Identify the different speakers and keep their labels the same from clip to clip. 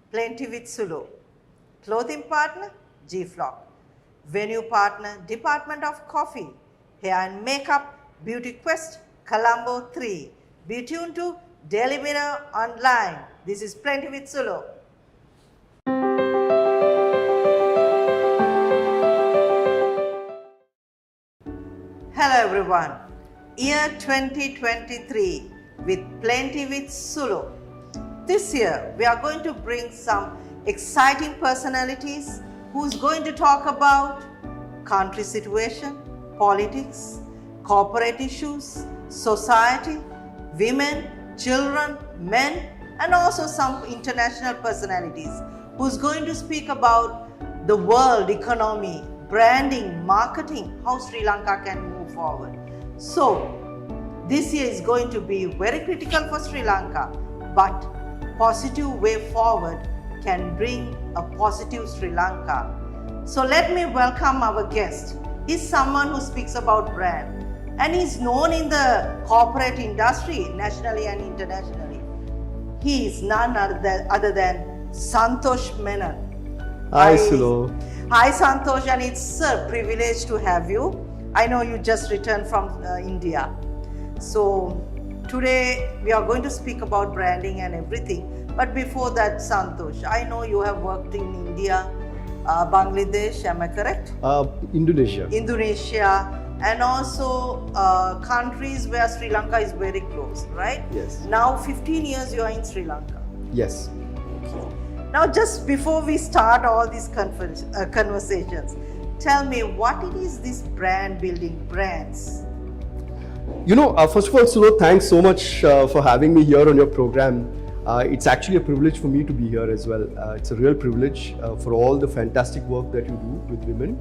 Speaker 1: Plain-T with Sulo. Clothing partner, G-Flock. Venue partner, Department of Coffee. Hair and Makeup, Beauty Quest, Colombo 3. Be tuned to Daily Mirror Online. This is Plain-T with Sulo. Hello everyone. Year 2023 with Plain-T with Sulo. This year we are going to bring some exciting personalities who's going to talk about country situation, politics, corporate issues, society, women, children, men, and also some international personalities who's going to speak about the world economy, branding, marketing, how Sri Lanka can move forward. So, this year is going to be very critical for Sri Lanka, but positive way forward can bring a positive Sri Lanka. So let me welcome our guest. He's someone who speaks about brand and he's known in the corporate industry nationally and internationally. He is none other than Santosh Menon.
Speaker 2: Hi Sulo.
Speaker 1: Hi Santosh, and it's a privilege to have you. I know you just returned from India. So today we are going to speak about branding and everything. But before that, Santosh, I know you have worked in India, Bangladesh, am I correct?
Speaker 2: Indonesia.
Speaker 1: Indonesia, and also countries where Sri Lanka is very close, right?
Speaker 2: Yes.
Speaker 1: Now 15 years you are in Sri Lanka.
Speaker 2: Yes.
Speaker 1: Okay. Now just before we start all these conversations, tell me what it is this brand building, brands?
Speaker 2: You know, first of all, Sulo, thanks so much for having me here on your program. It's actually a privilege for me to be here as well. It's a real privilege for all the fantastic work that you do with women.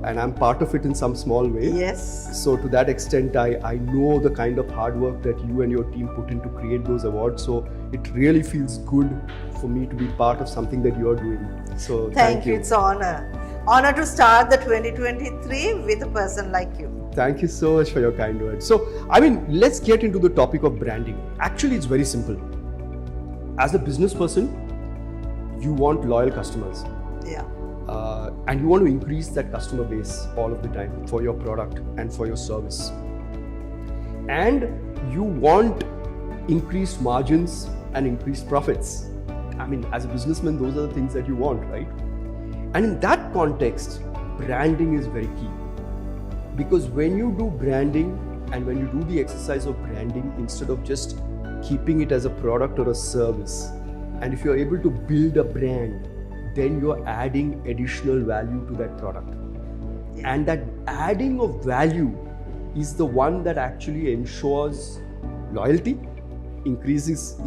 Speaker 2: And I'm part of it in some small way.
Speaker 1: Yes.
Speaker 2: So to that extent, I know the kind of hard work that you and your team put in to create those awards. So it really feels good for me to be part of something that you're doing. So thank you.
Speaker 1: It's an honor. Honor to start the 2023 with a person like you.
Speaker 2: Thank you so much for your kind words. So, let's get into the topic of branding. Actually, it's very simple. As a business person, you want loyal customers.
Speaker 1: Yeah.
Speaker 2: And you want to increase that customer base all of the time for your product and for your service. And you want increased margins and increased profits. As a businessman, those are the things that you want, right? And in that context, branding is very key. Because when you do branding and when you do the exercise of branding, instead of just keeping it as a product or a service, and if you're able to build a brand, then you're adding additional value to that product.
Speaker 1: Yeah.
Speaker 2: And that adding of value is the one that actually ensures loyalty, increases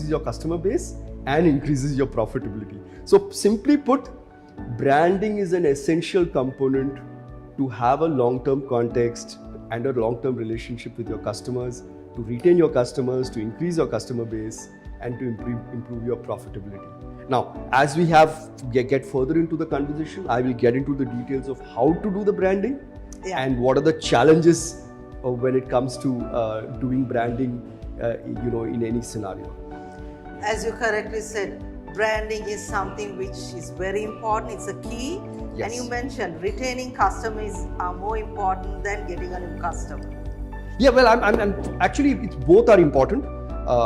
Speaker 2: your customer base, and increases your profitability. So simply put, branding is an essential component to have a long-term context and a long-term relationship with your customers, to retain your customers, to increase your customer base, and to improve your profitability. Now, as we get further into the conversation, I will get into the details of how to do the branding and what are the challenges when it comes to doing branding, in any scenario.
Speaker 1: As you correctly said, branding is something which is very important. It's a key.
Speaker 2: Yes.
Speaker 1: And you mentioned retaining customers are more important than getting a new customer.
Speaker 2: Yeah, well, I'm actually, it's both are important.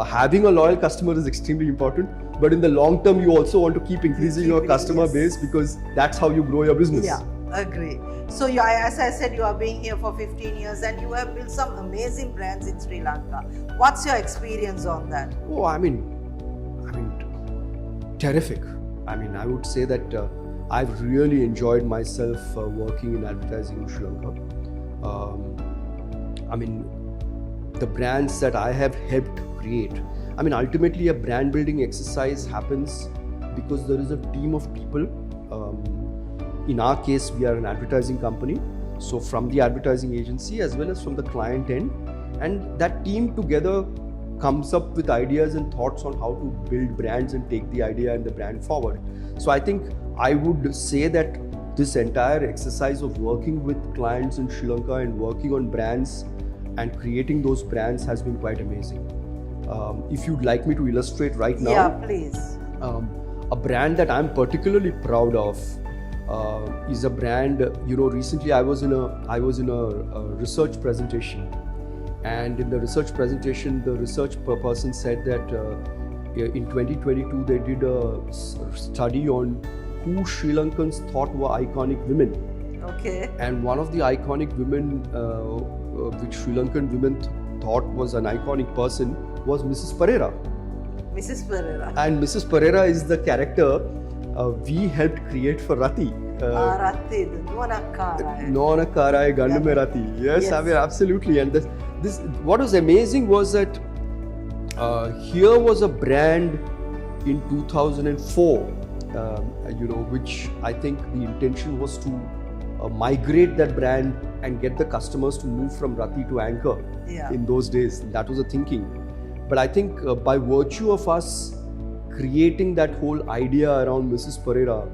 Speaker 2: Having a loyal customer is extremely important, but in the long term, you also want to keep increasing your customer base because that's how you grow your business.
Speaker 1: Yeah, agree. So, as I said, you are being here for 15 years and you have built some amazing brands in Sri Lanka. What's your experience on that?
Speaker 2: Oh, terrific. I would say that I've really enjoyed myself working in advertising in Sri Lanka. The brands that I have helped create. Ultimately a brand building exercise happens because there is a team of people. In our case, we are an advertising company. So from the advertising agency as well as from the client end. And that team together comes up with ideas and thoughts on how to build brands and take the idea and the brand forward. So I think I would say that this entire exercise of working with clients in Sri Lanka and working on brands and creating those brands has been quite amazing. If you'd like me to illustrate right now.
Speaker 1: Yeah, please.
Speaker 2: a brand that I'm particularly proud of is a brand. Recently I was in a research presentation, and in the research presentation, the research person said that in 2022 they did a study on who Sri Lankans thought were iconic women.
Speaker 1: Okay.
Speaker 2: And one of the iconic women, which Sri Lankan women thought was an iconic person, was Mrs. Pereira.
Speaker 1: Mrs. Pereira.
Speaker 2: And Mrs. Pereira is the character we helped create for Rati.
Speaker 1: Rati, Nuanakara.
Speaker 2: Nuanakara Gandume Rati. Yes, I mean, absolutely. And this what was amazing was that here was a brand in 2004, which I think the intention was to migrate that brand and get the customers to move from Rati to Anchor in those days. That was the thinking. But I think by virtue of us creating that whole idea around Mrs. Pereira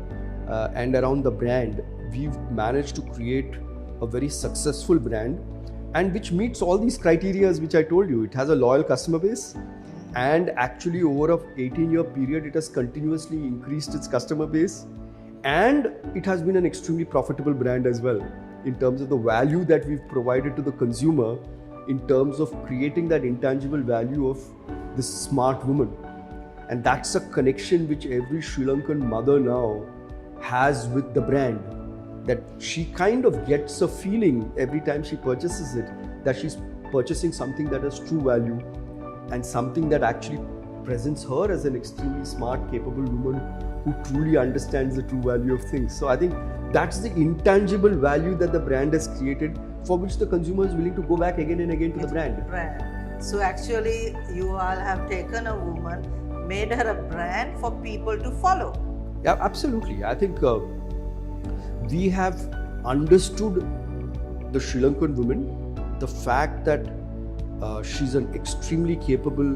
Speaker 2: and around the brand, we've managed to create a very successful brand, and which meets all these criteria which I told you. It has a loyal customer base, and actually over a 18-year period, it has continuously increased its customer base, and it has been an extremely profitable brand as well in terms of the value that we've provided to the consumer, in terms of creating that intangible value of this smart woman. And that's a connection which every Sri Lankan mother now has with the brand, that she kind of gets a feeling every time she purchases it that she's purchasing something that has true value and something that actually presents her as an extremely smart, capable woman who truly understands the true value of things. So I think that's the intangible value that the brand has created, for which the consumer is willing to go back again and again to the brand.
Speaker 1: So actually, you all have taken a woman, made her a brand for people to follow.
Speaker 2: Yeah, absolutely. I think we have understood the Sri Lankan woman, the fact that she's an extremely capable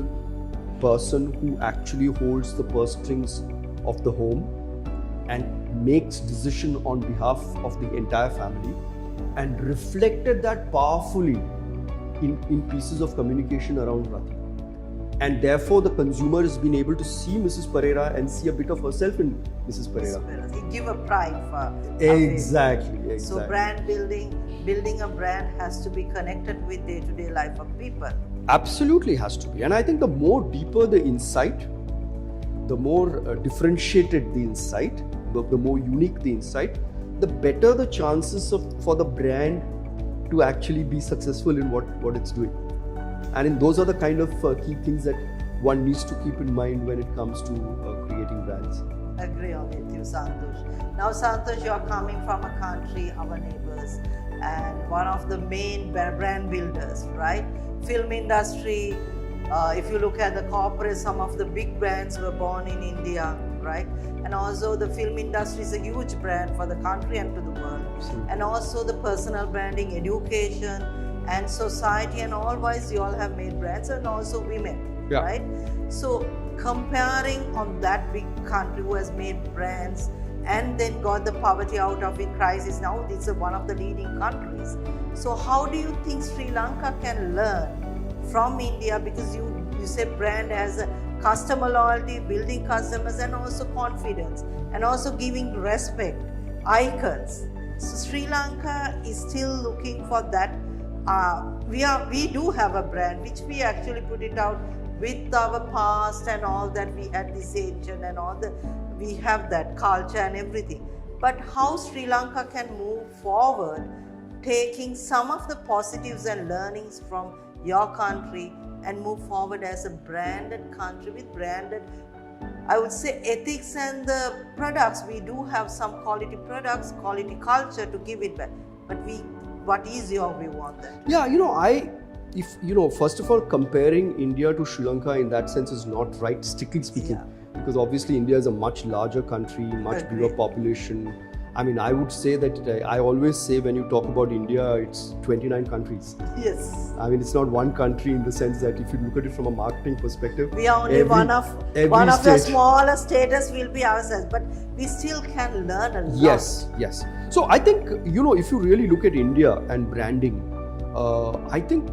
Speaker 2: person who actually holds the purse strings of the home and makes decision on behalf of the entire family, and reflected that powerfully in pieces of communication around Rati. And therefore the consumer has been able to see Mrs. Pereira and see a bit of herself in Mrs. Pereira.
Speaker 1: It gives a pride for
Speaker 2: Exactly.
Speaker 1: So brand building a brand has to be connected with day-to-day life of people.
Speaker 2: Absolutely has to be. And I think the more deeper the insight, the more differentiated the insight, the more unique the insight, the better the chances for the brand to actually be successful in what it's doing. And those are the kind of key things that one needs to keep in mind when it comes to creating brands.
Speaker 1: Agree on with you, Santosh. Now, Santosh, you are coming from a country, our neighbors, and one of the main brand builders, right? Film industry, if you look at the corporate, some of the big brands were born in India, right? And also the film industry is a huge brand for the country and to the world.
Speaker 2: Absolutely.
Speaker 1: And also the personal branding, education and society, and all wise you all have made brands, and also women, right? So comparing on that big country who has made brands and then got the poverty out of it, crisis, now it's one of the leading countries. So how do you think Sri Lanka can learn from India? Because you say brand as a customer loyalty, building customers, and also confidence, and also giving respect, icons. So Sri Lanka is still looking for that. We do have a brand which we actually put it out with our past and all that. We had this ancient and all that. We have that culture and everything. But how Sri Lanka can move forward, taking some of the positives and learnings from your country and move forward as a branded country with branded, I would say, ethics and the products. We do have some quality products, quality culture to give it back. But what is your view on that?
Speaker 2: Yeah, first of all, comparing India to Sri Lanka in that sense is not right, strictly speaking, because obviously India is a much larger country, much bigger population. I mean, I would say that I always say when you talk about India, it's 29 countries.
Speaker 1: Yes.
Speaker 2: I mean, it's not one country in the sense that if you look at it from a marketing perspective,
Speaker 1: we are only one of the smaller states will be ourselves, but we still can learn a lot.
Speaker 2: Yes. So I think, if you really look at India and branding, I think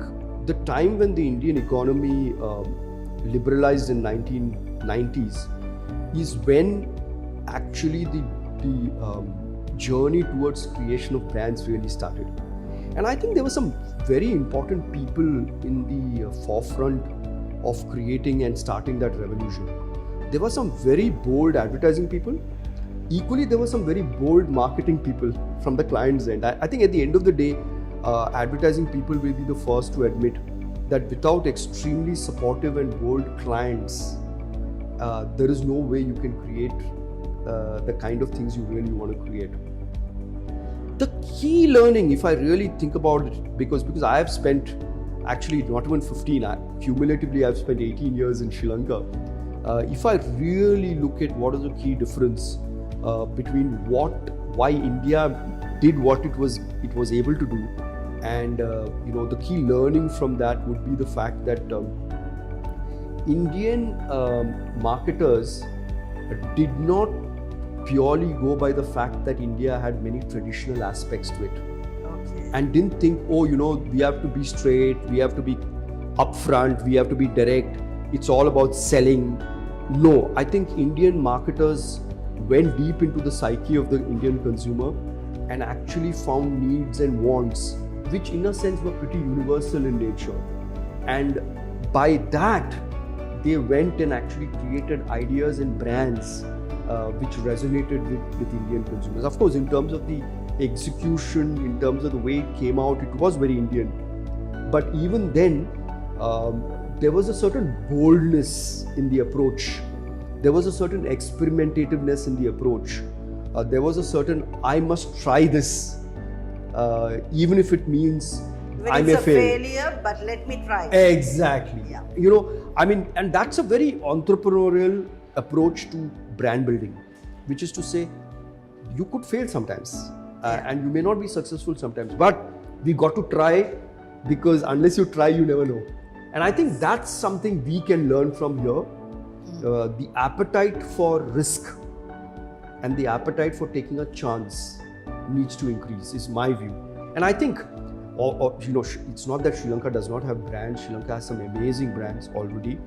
Speaker 2: the time when the Indian economy liberalized in 1990s is when actually the journey towards creation of brands really started. And I think there were some very important people in the forefront of creating and starting that revolution. There were some very bold advertising people. Equally, there were some very bold marketing people from the client's end. I think at the end of the day, advertising people will be the first to admit that without extremely supportive and bold clients, there is no way you can create the kind of things you really want to create. The key learning, if I really think about it, because I have spent actually not even 15, cumulatively I've spent 18 years in Sri Lanka. If I really look at what is the key difference between why India did what it was able to do, and the key learning from that would be the fact that Indian marketers did not purely go by the fact that India had many traditional aspects to it.
Speaker 1: Okay.
Speaker 2: And didn't think, we have to be straight, we have to be upfront, we have to be direct, it's all about selling. No, I think Indian marketers went deep into the psyche of the Indian consumer and actually found needs and wants which in a sense were pretty universal in nature. And by that, they went and actually created ideas and brands which resonated with Indian consumers. Of course, in terms of the execution, in terms of the way it came out, it was very Indian. But even then, there was a certain boldness in the approach. There was a certain experimentativeness in the approach. There was a certain, I must try this, even if it means I may fail.
Speaker 1: It's a failure, but let me try.
Speaker 2: Exactly.
Speaker 1: Yeah.
Speaker 2: And that's a very entrepreneurial approach to brand building, which is to say, you could fail sometimes, and you may not be successful sometimes, but we got to try, because unless you try, you never know. And I think that's something we can learn from here. The appetite for risk and the appetite for taking a chance needs to increase, is my view. And I think, it's not that Sri Lanka does not have brands. Sri Lanka has some amazing brands already.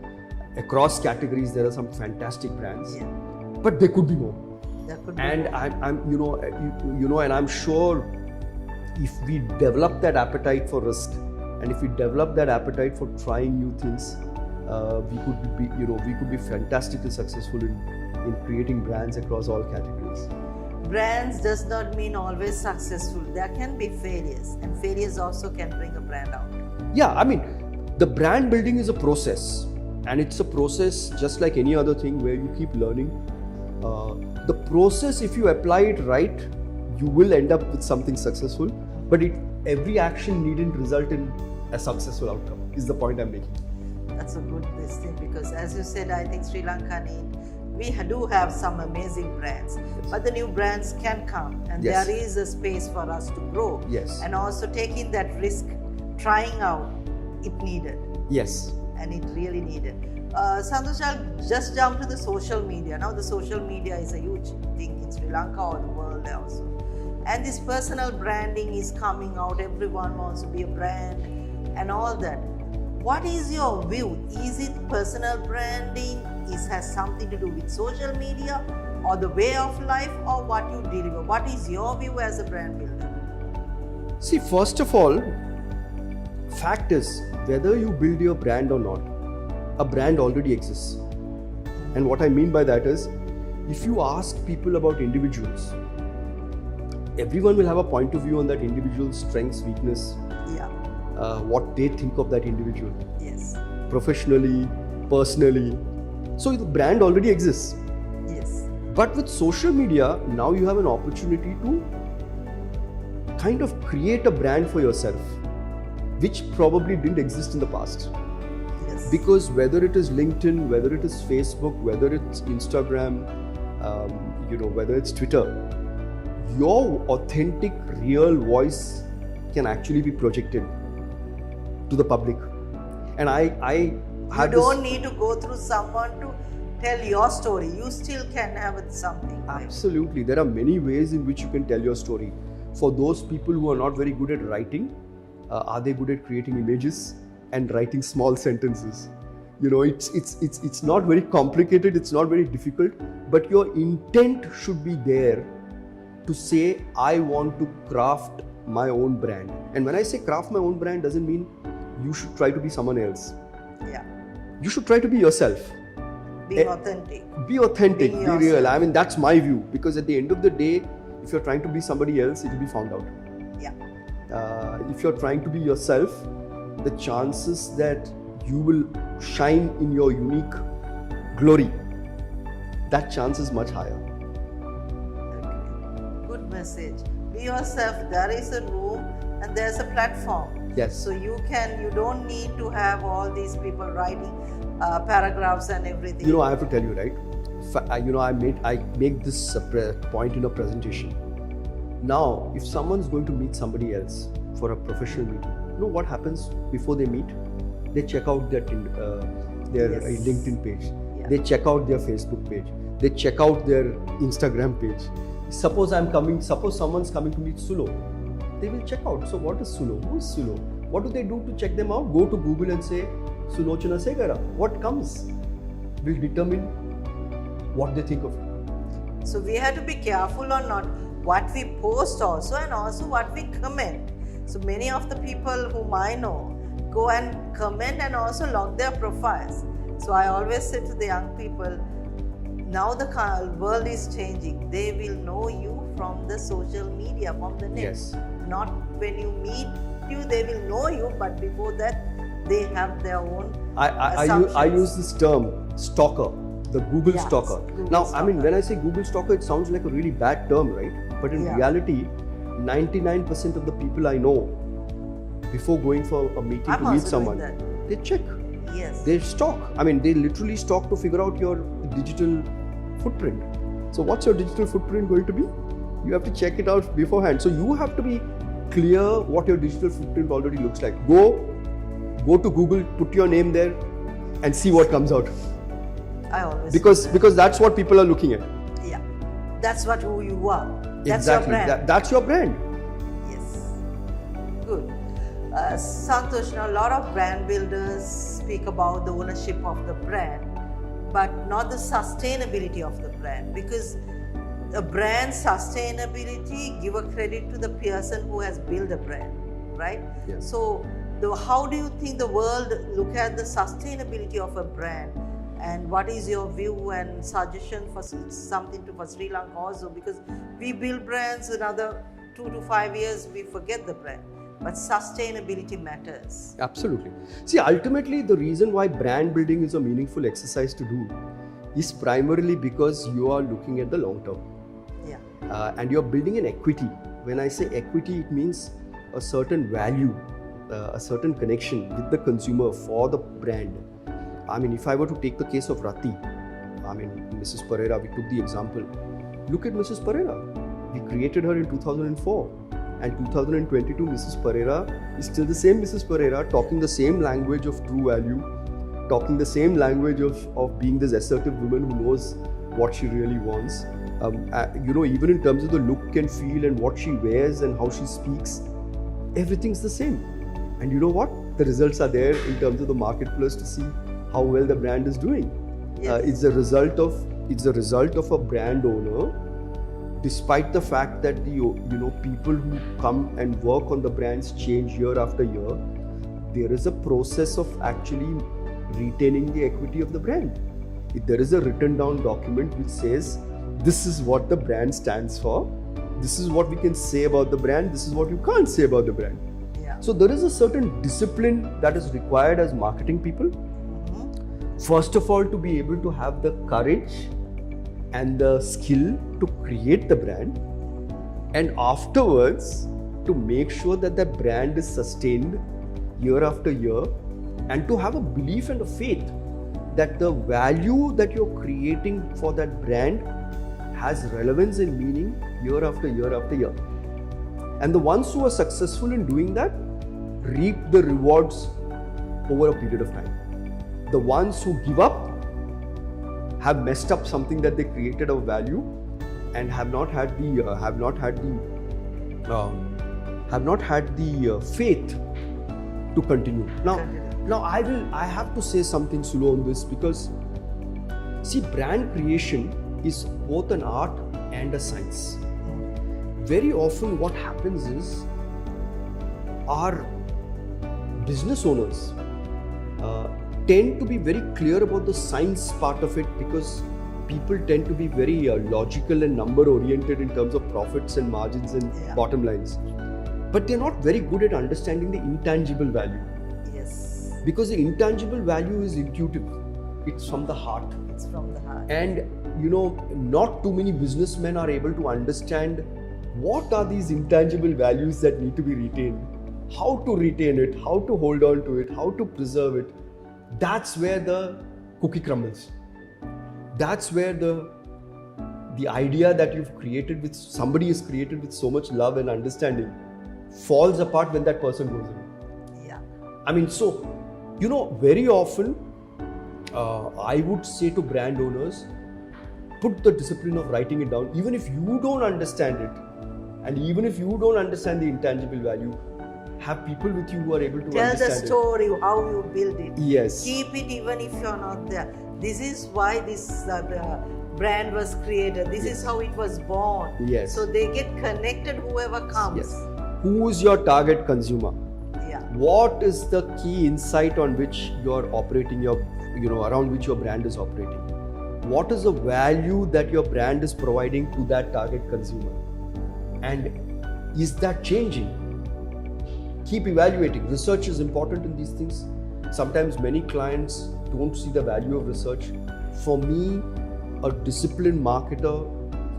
Speaker 2: Across categories, there are some fantastic brands, but there could be more. And I'm sure if we develop that appetite for risk, and if we develop that appetite for trying new things, we could be fantastically successful in creating brands across all categories.
Speaker 1: Brands does not mean always successful. There can be failures, and failures also can bring a brand out.
Speaker 2: Yeah, the brand building is a process, and it's a process just like any other thing where you keep learning. The process, if you apply it right, you will end up with something successful, but every action needn't result in a successful outcome, is the point I'm making.
Speaker 1: That's a good thing, because as you said, I think Sri Lanka we do have some amazing brands, but the new brands can come, and there is a space for us to grow.
Speaker 2: Yes.
Speaker 1: And also taking that risk, trying out, it needed.
Speaker 2: Yes.
Speaker 1: And it really needed. Santosh, I'll just jump to the social media. Now the social media is a huge thing in Sri Lanka or the world also. And this personal branding is coming out. Everyone wants to be a brand and all that. What is your view? Is it personal branding has something to do with social media or the way of life or what you deliver? What is your view as a brand builder?
Speaker 2: See, first of all, fact is, whether you build your brand or not, a brand already exists. And what I mean by that is, if you ask people about individuals, everyone will have a point of view on that individual's strengths, weakness, what they think of that individual.
Speaker 1: Yes.
Speaker 2: Professionally, personally. So the brand already exists.
Speaker 1: Yes.
Speaker 2: But with social media, now you have an opportunity to kind of create a brand for yourself, which probably didn't exist in the past.
Speaker 1: Yes.
Speaker 2: Because whether it is LinkedIn, whether it is Facebook, whether it's Instagram, whether it's Twitter, your authentic, real voice can actually be projected to the public. And
Speaker 1: you don't need to go through someone to tell your story. You still can have something.
Speaker 2: Absolutely. There are many ways in which you can tell your story. For those people who are not very good at writing, are they good at creating images and writing small sentences? You know, it's not very complicated, it's not very difficult, but your intent should be there to say, I want to craft my own brand. And when I say craft my own brand, doesn't mean you should try to be someone else.
Speaker 1: Yeah.
Speaker 2: You should try to be yourself.
Speaker 1: Being authentic.
Speaker 2: Be authentic,
Speaker 1: Being
Speaker 2: be real.
Speaker 1: yourself.
Speaker 2: I mean, that's my view, because at the end of the day, if you're trying to be somebody else, it will be found out.
Speaker 1: Yeah.
Speaker 2: If you're trying to be yourself, the chances that you will shine in your unique glory, that chance is much higher.
Speaker 1: Okay. Good message. Be yourself. There is a room and there's a platform.
Speaker 2: Yes.
Speaker 1: So you don't need to have all these people writing paragraphs and everything.
Speaker 2: You know, I have to tell you, right? I make this point in a presentation. Now, if someone's going to meet somebody else for a professional meeting, you know what happens before they meet? They check out their
Speaker 1: Yes.
Speaker 2: LinkedIn page.
Speaker 1: Yeah.
Speaker 2: They check out their Facebook page. They check out their Instagram page. Suppose someone's coming to meet Sulo. They will check out. So what is Sulo? Who is Sulo? What do they do to check them out? Go to Google and say Sulochana Segera. What comes will determine what they think of it.
Speaker 1: So we have to be careful on not what we post also, and also what we comment. So many of the people whom I know go and comment and also log their profiles. So I always say to the young people, now the world is changing. They will know you from the social media, from the net.
Speaker 2: Yes.
Speaker 1: Not when you meet you, they will know you, but before that, they have their own
Speaker 2: I use this term, stalker, the Google
Speaker 1: Yes,
Speaker 2: stalker.
Speaker 1: Google
Speaker 2: Now,
Speaker 1: stalker.
Speaker 2: I mean, when I say Google stalker, it sounds like a really bad term, right? But in
Speaker 1: Yeah.
Speaker 2: reality, 99% of the people I know, before going for a meeting
Speaker 1: I'm
Speaker 2: to meet
Speaker 1: also
Speaker 2: someone,
Speaker 1: doing that.
Speaker 2: they check,
Speaker 1: Yes.
Speaker 2: they stalk. I mean, they literally stalk to figure out your digital footprint. So what's your digital footprint going to be? You have to check it out beforehand. So you have to be clear what your digital footprint already looks like. Go to Google, put your name there, and see what comes out.
Speaker 1: I always
Speaker 2: Because that's what people are looking at.
Speaker 1: yeah, that's what who you are. That's
Speaker 2: Exactly.
Speaker 1: your brand.
Speaker 2: That's your brand.
Speaker 1: Yes, good. Santosh, now a lot of brand builders speak about the ownership of the brand, but not the sustainability of the brand, because a brand sustainability give a credit to the person who has built a brand, right?
Speaker 2: Yes.
Speaker 1: So, how do you think the world look at the sustainability of a brand, and what is your view and suggestion for something for Sri Lanka also? Because we build brands, another 2 to 5 years we forget the brand, but sustainability matters.
Speaker 2: Absolutely. See, ultimately, the reason why brand building is a meaningful exercise to do is primarily because you are looking at the long term.
Speaker 1: Yeah.
Speaker 2: And you're building an equity. When I say equity, it means a certain value, a certain connection with the consumer for the brand. I mean, if I were to take the case of Rati, I mean, Mrs. Pereira, we took the example. Look at Mrs. Pereira. We created her in 2004. And 2022, Mrs. Pereira is still the same Mrs. Pereira, talking the same language of true value, talking the same language of being this assertive woman who knows what she really wants. Even in terms of the look and feel and what she wears and how she speaks, everything's the same. And you know what? The results are there in terms of the marketplace to see how well the brand is doing.
Speaker 1: Yes.
Speaker 2: It's a result of a brand owner, despite the fact that people who come and work on the brands change year after year. There is a process of actually retaining the equity of the brand. There is a written down document which says this is what the brand stands for, this is what we can say about the brand, this is what you can't say about the brand.
Speaker 1: Yeah.
Speaker 2: So there is a certain discipline that is required as marketing people. First of all, to be able to have the courage and the skill to create the brand, and afterwards to make sure that the brand is sustained year after year, and to have a belief and a faith that the value that you're creating for that brand has relevance and meaning year after year after year. And the ones who are successful in doing that reap the rewards over a period of time. The ones who give up have messed up something that they created of value and have not had the faith to continue. Now, Now I have to say something, Sulo, on this, because see, brand creation is both an art and a science. Very often what happens is our business owners tend to be very clear about the science part of it, because people tend to be very logical and number oriented in terms of profits and margins and bottom lines. But they're not very good at understanding the intangible value.
Speaker 1: Yes.
Speaker 2: Because the intangible value is intuitive. It's from the heart.
Speaker 1: It's from the heart.
Speaker 2: And not too many businessmen are able to understand what are these intangible values that need to be retained, how to retain it, how to hold on to it, how to preserve it. That's where the cookie crumbles. That's where the idea that somebody has created with so much love and understanding falls apart when that person goes away.
Speaker 1: Yeah.
Speaker 2: I mean, so, very often I would say to brand owners, put the discipline of writing it down, even if you don't understand it, and even if you don't understand the intangible value, have people with you who are able to
Speaker 1: tell
Speaker 2: understand
Speaker 1: the story, how you build it.
Speaker 2: Yes.
Speaker 1: Keep it even if you're not there. This is why this brand was created. This is how it was born.
Speaker 2: Yes.
Speaker 1: So they get connected, whoever comes.
Speaker 2: Yes. Who is your target consumer?
Speaker 1: Yeah.
Speaker 2: What is the key insight on which you're operating around which your brand is operating? What is the value that your brand is providing to that target consumer? And is that changing? Keep evaluating. Research is important in these things. Sometimes many clients don't see the value of research. For me, a disciplined marketer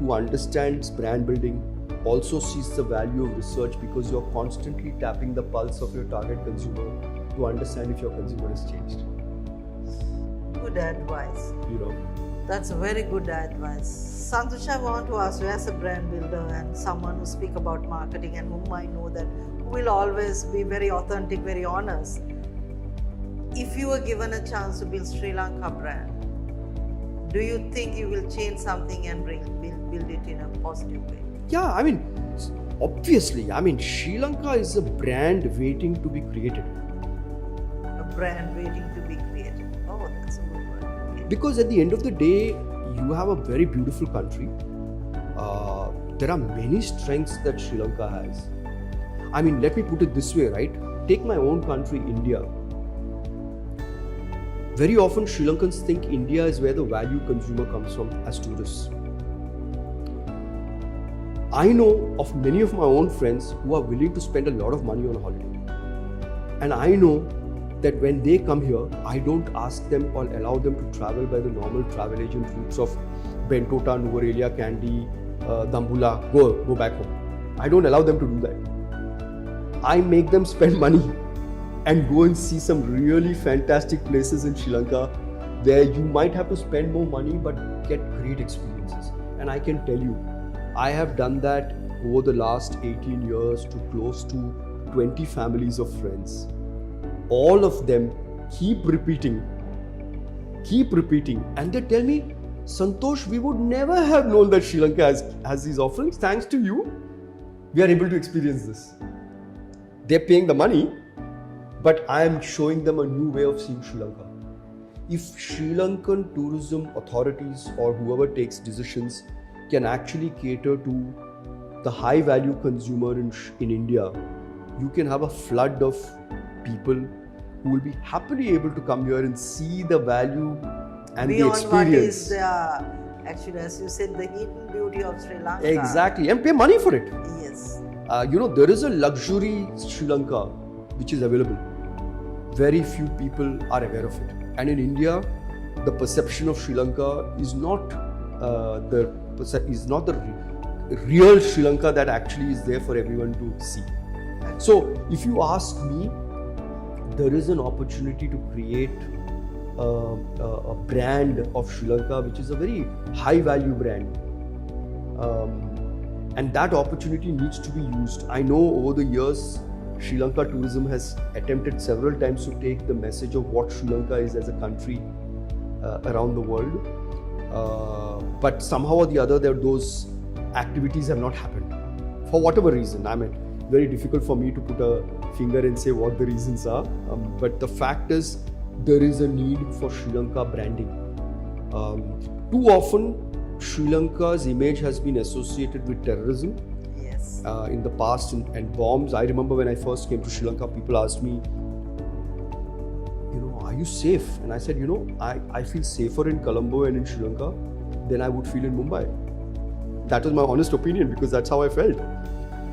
Speaker 2: who understands brand building also sees the value of research, because you're constantly tapping the pulse of your target consumer to understand if your consumer has changed.
Speaker 1: Good advice. That's very good advice. Santosh, I want to ask you, as a brand builder and someone who speak about marketing and whom I know that will always be very authentic, very honest. If you were given a chance to build Sri Lanka brand, do you think you will change something and build it in a positive way?
Speaker 2: Yeah, I mean, obviously, Sri Lanka is a brand waiting to be created.
Speaker 1: A brand waiting to be created. Oh, that's a good word. Okay.
Speaker 2: Because at the end of the day, you have a very beautiful country. There are many strengths that Sri Lanka has. Let me put it this way, right? Take my own country, India. Very often Sri Lankans think India is where the value consumer comes from as tourists. I know of many of my own friends who are willing to spend a lot of money on a holiday. And I know that when they come here, I don't ask them or allow them to travel by the normal travel agent routes of Bentota, Nuvarelia, Kandy, Dambula, go back home. I don't allow them to do that. I make them spend money and go and see some really fantastic places in Sri Lanka where you might have to spend more money but get great experiences. And I can tell you, I have done that over the last 18 years to close to 20 families of friends. All of them keep repeating, and they tell me, Santosh, we would never have known that Sri Lanka has these offerings. Thanks to you, we are able to experience this. They're paying the money, but I am showing them a new way of seeing Sri Lanka. If Sri Lankan tourism authorities or whoever takes decisions can actually cater to the high value consumer in India, you can have a flood of people who will be happily able to come here and see the value and
Speaker 1: beyond
Speaker 2: the experience.
Speaker 1: What is the, actually, as you said, the hidden beauty of Sri Lanka.
Speaker 2: Exactly, and pay money for it.
Speaker 1: Yes.
Speaker 2: There is a luxury Sri Lanka which is available. Very few people are aware of it. And in India, the perception of Sri Lanka is not the real Sri Lanka that actually is there for everyone to see. So, if you ask me, there is an opportunity to create a brand of Sri Lanka which is a very high value brand. And that opportunity needs to be used. I know over the years, Sri Lanka tourism has attempted several times to take the message of what Sri Lanka is as a country around the world. But somehow or the other, those activities have not happened. For whatever reason. very difficult for me to put a finger and say what the reasons are. But the fact is, there is a need for Sri Lanka branding. Too often, Sri Lanka's image has been associated with terrorism.
Speaker 1: Yes.
Speaker 2: In the past, and bombs. I remember when I first came to Sri Lanka, people asked me, are you safe? And I said, I feel safer in Colombo and in Sri Lanka than I would feel in Mumbai. That was my honest opinion, because that's how I felt.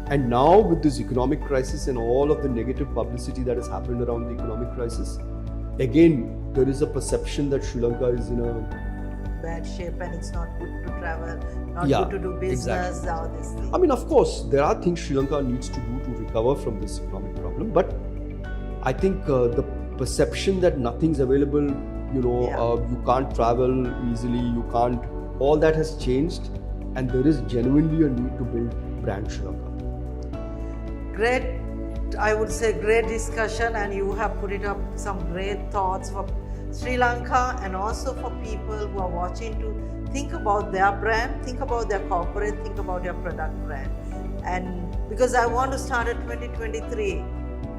Speaker 2: And now with this economic crisis and all of the negative publicity that has happened around the economic crisis, again, there is a perception that Sri Lanka is in a
Speaker 1: bad shape and it's not good to travel, not good to do business,
Speaker 2: exactly.
Speaker 1: all these things.
Speaker 2: I mean, of course, there are things Sri Lanka needs to do to recover from this economic problem, but I think the perception that nothing's available, you can't travel easily, all that has changed, and there is genuinely a need to build brand Sri Lanka.
Speaker 1: Great, I would say great discussion, and you have put it up some great thoughts for Sri Lanka and also for people who are watching to think about their brand, think about their corporate, think about their product brand. And because I want to start at 2023,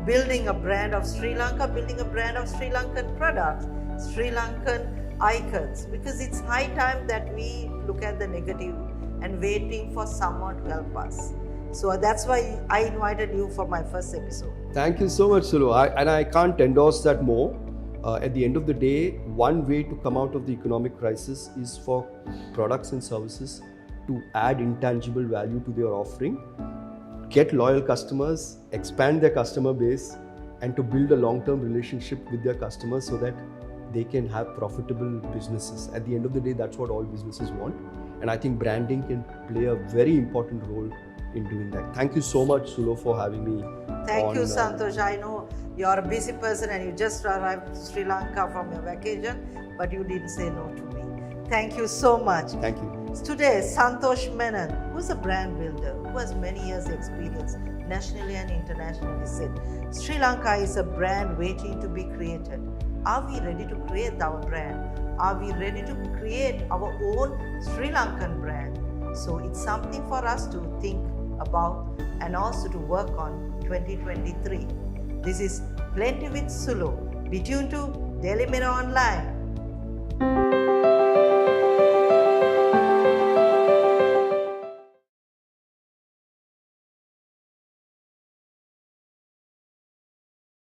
Speaker 1: building a brand of Sri Lanka, building a brand of Sri Lankan products, Sri Lankan icons, because it's high time that we look at the negative and waiting for someone to help us. So that's why I invited you for my first episode.
Speaker 2: Thank you so much, Sulo. I can't endorse that more. At the end of the day, one way to come out of the economic crisis is for products and services to add intangible value to their offering, get loyal customers, expand their customer base, and to build a long-term relationship with their customers so that they can have profitable businesses. At the end of the day, that's what all businesses want. And I think branding can play a very important role in doing that. Thank you so much, Sulo, for having me.
Speaker 1: Thank you, Santosh. I know you're a busy person and you just arrived to Sri Lanka from your vacation, but you didn't say no to me. Thank you so much.
Speaker 2: Thank you.
Speaker 1: Today, Santosh Menon, who's a brand builder, who has many years experience nationally and internationally, said, Sri Lanka is a brand waiting to be created. Are we ready to create our brand? Are we ready to create our own Sri Lankan brand? So it's something for us to think about and also to work on 2023. This is Plain-T with Sulo. Be tuned to Daily Mirror Online.